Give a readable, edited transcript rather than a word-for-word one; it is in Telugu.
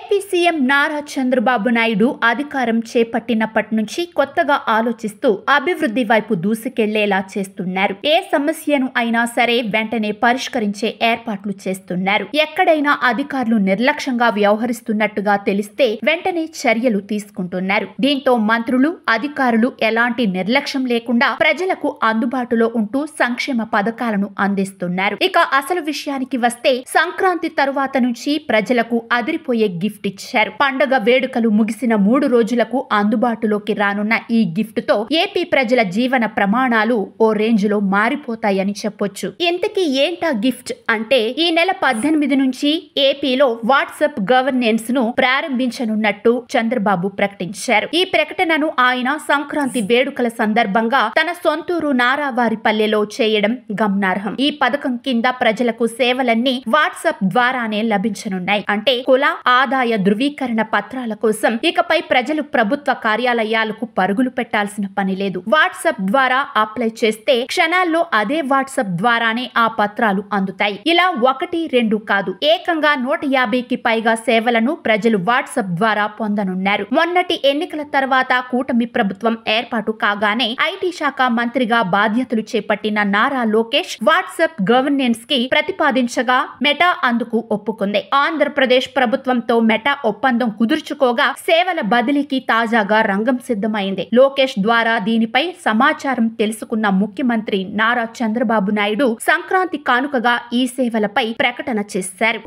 ఏపీ సీఎం నారా చంద్రబాబు నాయుడు అధికారం చేపట్టినప్పటి నుంచి కొత్తగా ఆలోచిస్తూ అభివృద్ధి వైపు దూసుకెళ్లేలా చేస్తున్నారు. ఏ సమస్యను అయినా సరే వెంటనే పరిష్కరించే ఏర్పాట్లు చేస్తున్నారు. ఎక్కడైనా అధికారులు నిర్లక్ష్యంగా వ్యవహరిస్తున్నట్టుగా తెలిస్తే వెంటనే చర్యలు తీసుకుంటున్నారు. దీంతో మంత్రులు, అధికారులు ఎలాంటి నిర్లక్ష్యం లేకుండా ప్రజలకు అందుబాటులో ఉంటూ సంక్షేమ పథకాలను అందిస్తున్నారు. ఇక అసలు విషయానికి వస్తే సంక్రాంతి తరువాత నుంచి ప్రజలకు అదిరిపోయే గిఫ్ట్ ఇచ్చారు. పండుగ వేడుకలు ముగిసిన 3 రోజులకు అందుబాటులోకి రానున్న ఈ గిఫ్ట్ తో ఏపీ ప్రజల జీవన ప్రమాణాలు ఓ రేంజ్ లో మారిపోతాయని చెప్పొచ్చు. ఇంతకీ ఏంటా గిఫ్ట్ అంటే, ఈ నెల 18 నుంచి ఏపీలో వాట్సాప్ గవర్నెన్స్ ను ప్రారంభించనున్నట్టు చంద్రబాబు ప్రకటించారు. ఈ ప్రకటనను ఆయన సంక్రాంతి వేడుకల సందర్భంగా తన సొంతూరు నారావారిపల్లెలో చేయడం గమనార్హం. ఈ పథకం కింద ప్రజలకు సేవలన్నీ వాట్సాప్ ద్వారానే లభించనున్నాయి. అంటే కుల, ఆదాయ ధృవీకరణ పత్రాల కోసం ఇకపై ప్రజలు ప్రభుత్వ కార్యాలయాలకు పరుగులు పెట్టాల్సిన పని లేదు. వాట్సాప్ ద్వారా అప్లై చేస్తే క్షణాల్లో అదే వాట్సాప్ ద్వారానే ఆ పత్రాలు అందుతాయి. ఇలా 1, 2 కాదు, ఏకంగా 150కి పైగా సేవలను ప్రజలు వాట్సాప్ ద్వారా పొందనున్నారు. మొన్నటి ఎన్నికల తర్వాత కూటమి ప్రభుత్వం ఏర్పాటు కాగానే ఐటీ శాఖ మంత్రిగా బాధ్యతలు చేపట్టిన నారా లోకేష్ వాట్సాప్ గవర్నెన్స్ కి ప్రతిపాదించగా మెటా అందుకు ఒప్పుకుంది. ఆంధ్రప్రదేశ్ ప్రభుత్వంతో మెటా ఒప్పందం కుదుర్చుకోగా సేవల బదిలీకి తాజాగా రంగం సిద్ధమైంది. లోకేష్ ద్వారా దీనిపై సమాచారం తెలుసుకున్న ముఖ్యమంత్రి నారా చంద్రబాబు నాయుడు సంక్రాంతి కానుకగా ఈ సేవలపై ప్రకటన చేశారు.